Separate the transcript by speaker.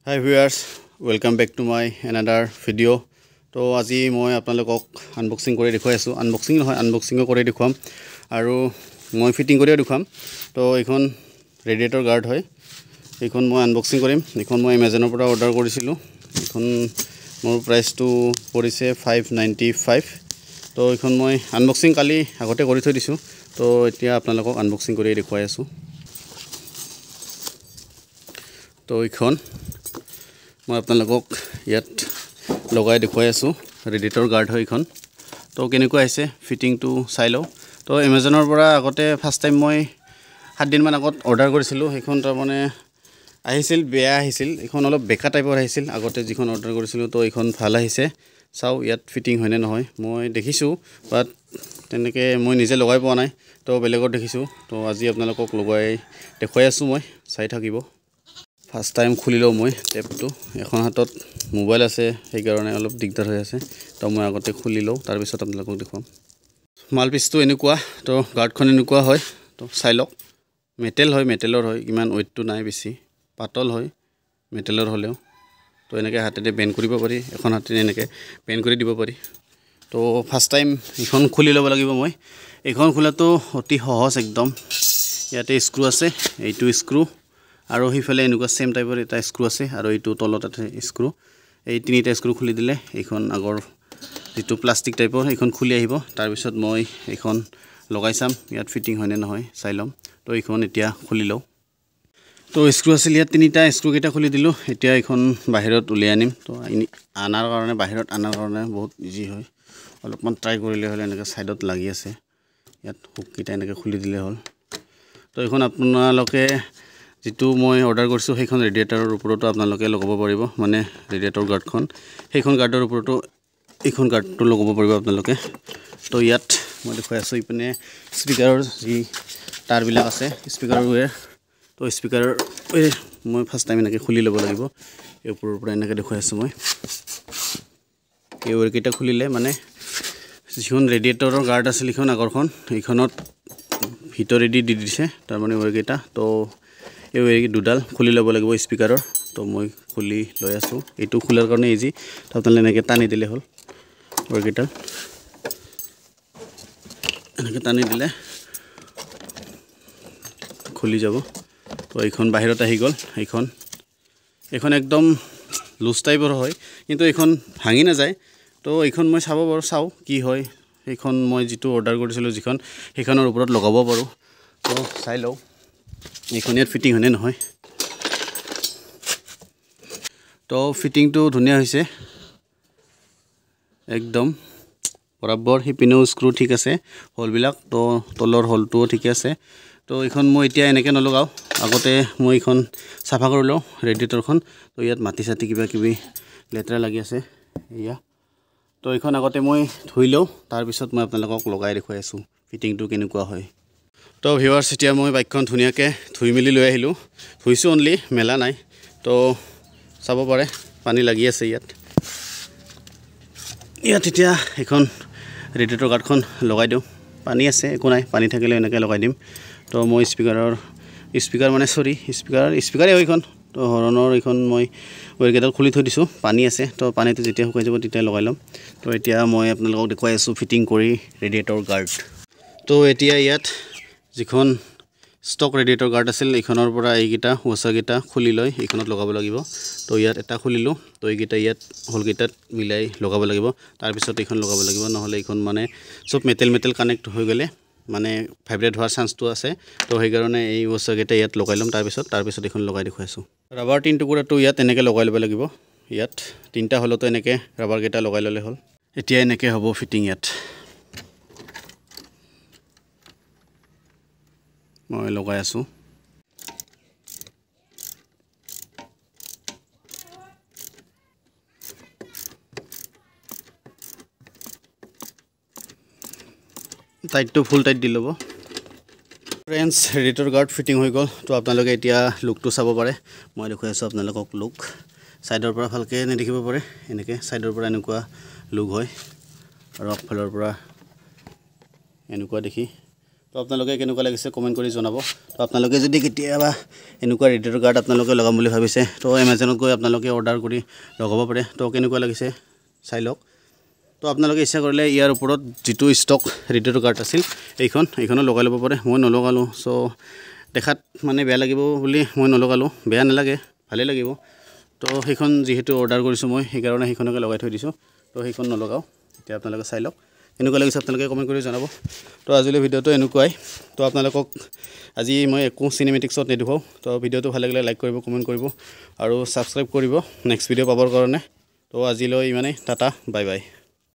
Speaker 1: Hi viewers, welcome back to my another video. তো আজি মই আপোনালোকক আনবক্সিং কৰি দেখুৱাই আছো। আনবক্সিং নহয়, আনবক্সিং কৰি দেখুৱাম আৰু মই ফিটিং কৰিও দেখুৱাম। তো এইখন ৰেডিয়েটৰ গাৰ্ড হয়। এইখন মই আনবক্সিং কৰিম। এইখন মই Amazonৰ পৰা অৰ্ডাৰ কৰিছিলো। এইখন মোৰ প্ৰাইচটো পৰিছে 595। তো এইখন মই আনবক্সিং কালি আগতে কৰি থৈ দিছো। তো এতিয়া আপোনালোকক আনবক্সিং কৰি দেখুৱাই আছো। তো এইখন মই আপোনালোকক ইয়াত লগাই দেখুৱাই আছো। ৰেডিয়েটৰ গাৰ্ড হয় এইখন। তো কেনেকুৱা আছে ফিটিংটো চাই লও। তো Amazonৰ পৰা আগতে ফাৰ্স্ট টাইম মই 7 দিন মান আগত অৰ্ডাৰ কৰিছিলো। সেইখন তাৰ মানে আহিছিল, বেয়া আহিছিল। এইখন অলপ বেকা টাইপৰ আহিছিল আগতে যিখন অৰ্ডাৰ কৰিছিলো। তো এইখন ভাল আহিছে। চাও ইয়াত ফিটিং হয়নে নহয়। মই দেখিছো বাট তেনেকৈ মই নিজে লগাই পোৱা নাই। তো বেলেগত দেখিছো। তো আজি আপোনালোকক লগাই দেখুৱাই আছো, মই চাই থাকিব। ফাৰ্স্ট টাইম খুলিলো মই টেপটো। এখন হাতত মোবাইল আছে, সেই কাৰণে অলপ দিগদাৰ হৈ আছে। তো মই আগতে খুলি লও, তাৰ পিছত আপোনালোকক দেখুৱাম। মাল পিসটো এনেকুৱা। তো গাৰ্ডখন এনেকুৱা হয়। তো চাই লওক। মেটেল হয়, মেটেলৰ হয়। ইমান ওয়েটটো নাই, বেছি পাতল হয় মেটেলৰ হ'লেও। তো এনেকৈ হাতেৰে বেন্ড কৰিব পাৰি, এখন হাতেৰে এনেকৈ বেন্ড কৰি দিব পাৰি। তো ফাৰ্স্ট টাইম এইখন খুলি ল'ব লাগিব মই। এইখন খোলাটো অতি সহজ একদম। ইয়াতে স্ক্ৰু আছে, এইটো স্ক্ৰু আৰু হিফালে এনেকুৱা সেম টাইপৰ এটা স্ক্ৰু আছে আৰু এইটো তলত আছে স্ক্ৰু। এই তিনিটা স্ক্ৰু খুলি দিলে এইখন আগৰ যেটো প্লাষ্টিক টাইপৰ এইখন খুলি আহিব। তাৰ পিছত মই এইখন লগাই চাম ইয়াত ফিটিং হয় নে নহয় চাই লম। তো এইখন এতিয়া খুলি লও। তো স্ক্ৰু আছিল ইয়াত তিনিটা, স্ক্ৰু কেইটা খুলি দিলো। এতিয়া এইখন বাহিৰত উলিয়াই আনিম। তো আনাৰ কাৰণে, বাহিৰত আনাৰ কাৰণে বহুত ইজি হয়। অলপমান ট্ৰাই কৰিলে হ'ল। এনেকৈ সাইডত লাগি আছে, ইয়াত হুক কেইটা এনেকৈ খুলি দিলে হ'ল। তো এইখন আপোনালোকে যেটো মই অৰ্ডাৰ কৰিছো সেইখন ৰেডিয়েটৰৰ ওপৰতো আপোনালোকে লগাব পাৰিব, মানে ৰেডিয়েটৰ গাৰ্ডখন। সেইখন গাৰ্ডৰ ওপৰতো এইখন গাৰ্ডটো লগাব পাৰিব আপোনালোকে। তো ইয়াত মই দেখুৱাই আছো ইপিনে স্পিকাৰৰ যি তাৰবিলাক আছে, স্পিকাৰৰ ওয়্যাৰ। তো স্পিকাৰৰ মই ফাৰ্স্ট টাইম এনেকৈ খুলি ল'ব লাগিব। এই ওপৰৰ পৰা এনেকৈ দেখুৱাই আছো মই। এই ওয়্যাৰ কেইটা খুলিলে মানে যিখন ৰেডিয়েটৰৰ গাৰ্ড আছিল এইখন আগৰখন, এইখনত ভিতৰেদি দি দিছে তাৰ মানে ওয়্যাৰ কেইটা। তো এই ওয়্যাৰ দুডাল খুলি ল'ব লাগিব স্পিকাৰৰ। তো মই খুলি লৈ আছো। এইটো খোলাৰ কাৰণে ইজি। তো আপোনালোকে এনেকৈ টানি দিলে হ'ল। ওয়্যাৰ কেইটা এনেকৈ টানি দিলে খুলি যাব। তো এইখন বাহিৰত আহি গ'ল। এইখন একদম লুজ টাইপৰ হয়, কিন্তু এইখন ভাঙি নাযায়। তো এইখন মই চাব পাৰো, চাও কি হয়। এইখন মই যেটো অৰ্ডাৰ কৰিছিলো যিখন, সেইখনৰ ওপৰত লগাব পাৰো। তো চাই লও এইখন ইয়াত ফিটিং হয়নে নহয়। তো ফিটিংটো ধুনীয়া হৈছে একদম বৰাবৰ। হিপিনেও স্ক্ৰু ঠিক আছে, হলবিলাক। তো তলৰ হলটোও ঠিক আছে। তো এইখন মই এতিয়া এনেকৈ নলগাও, আগতে মই এইখন চাফা কৰি লওঁ ৰেডিয়েটৰখন। তো ইয়াত মাটি চাটি কিবা কিবি লেতেৰা লাগি আছে এয়া। তো এইখন আগতে মই ধুই লওঁ, তাৰ পিছত মই আপোনালোকক লগাই দেখুৱাই আছো ফিটিংটো কেনেকুৱা হয়। তো ভিউৱাৰ্ছ, এতিয়া মই বাইকখন ধুনীয়াকৈ ধুই মেলি লৈ আহিলো। ধুইছো অনলি, মেলা নাই। তো চাব পাৰে পানী লাগি আছে ইয়াত। এতিয়া এখন ৰেডিয়েটৰ গাৰ্ডখন লগাই দিওঁ। পানী আছে, একো নাই, পানী থাকিলে এনেকৈ লগাই দিম। তো মই স্পিকাৰে হয় এইখন। তো হৰণৰ এইখন মই ওয়্যাৰ কেইডাল খুলি থৈ দিছোঁ, পানী আছে। তো পানীটো যেতিয়া শুকাই যাব তেতিয়া লগাই ল'ম। তো এতিয়া মই আপোনালোকক দেখুৱাই আছোঁ ফিটিং কৰি ৰেডিয়েটৰ গাৰ্ড। তো এতিয়া ইয়াত যিখন ষ্টক ৰেডিয়েটৰ গাৰ্ড আছিল, এইখনৰ পৰা এইকেইটা ৱাচাৰকেইটা খুলি লৈ এইখনত লগাব লাগিব। তো ইয়াত এটা খুলিলোঁ। তো এইকেইটা ইয়াত হলকেইটাত মিলাই লগাব লাগিব। তাৰপিছত এইখন লগাব লাগিব, নহ'লে এইখন মানে চব মেটেল কানেক্ট হৈ গ'লে মানে ভাইব্ৰেট হোৱাৰ চান্সটো আছে। তো সেইকাৰণে এই ৱাচাৰকেইটা ইয়াত লগাই ল'ম। তাৰপিছত এইখন লগাই দেখুৱাইছোঁ। ৰাবাৰ 3 টুকুৰাটো ইয়াত এনেকৈ লগাই ল'ব লাগিব। ইয়াত 3টা হ'লতো এনেকৈ ৰাবাৰকেইটা লগাই ল'লে হ'ল। এতিয়া এনেকৈ হ'ব ফিটিং। ইয়াত মই লগাই আছোঁ। টাইটটো ফুল টাইট দি ল'ব। ফ্ৰেণ্ডছ, ৰেডিয়েটৰ গাৰ্ড ফিটিং হৈ গ'ল। তো আপোনালোকে এতিয়া লুকটো চাব পাৰে। মই দেখুৱাই আছোঁ আপোনালোকক লুক। ছাইডৰ পৰা ভালকৈ নেদেখিব পাৰে, এনেকৈ ছাইডৰ পৰা এনেকুৱা লুক হয় আৰু আগফালৰ পৰা এনেকুৱা দেখি। তো আপোনালোকে কেনেকুৱা লাগিছে কমেণ্ট কৰি জনাব তো আপোনালোকে যদি কেতিয়াবা এনেকুৱা ৰেডিয়েটৰ গাৰ্ড আপোনালোকে লগাম বুলি ভাবিছে তো এমাজনত গৈ আপোনালোকে অৰ্ডাৰ কৰি লগাব পাৰে তো কেনেকুৱা লাগিছে চাই লওক তো আপোনালোকে ইচ্ছা কৰিলে ইয়াৰ ওপৰত যিটো ষ্টক ৰেডিয়েটৰ গাৰ্ড আছিল এইখনো লগাই ল'ব পাৰে মই নলগালোঁ চ' দেখাত মানে বেয়া লাগিব বুলি মই নলগালোঁ বেয়া নালাগে ভালেই লাগিব তো সেইখন যিহেতু অৰ্ডাৰ কৰিছোঁ মই সেইকাৰণে সেইখনকে লগাই থৈ দিছোঁ তো সেইখন নলগাওঁ এতিয়া আপোনালোকে চাই লওক কেনেকুৱা লাগিছে আপোনালোকে কমেণ্ট কৰি জনাব তো আজিলৈ ভিডিঅ'টো এনেকুৱাই তো আপোনালোকক আজি মই একো চিনেমেটিক্সত নেদেখাওঁ তো ভিডিঅ'টো ভাল লাগিলে লাইক কৰিব কমেণ্ট কৰিব আৰু ছাবস্ক্ৰাইব কৰিব নেক্সট ভিডিঅ' পাবৰ কাৰণে তো আজিলৈ ইমানেই টাটা বাই বাই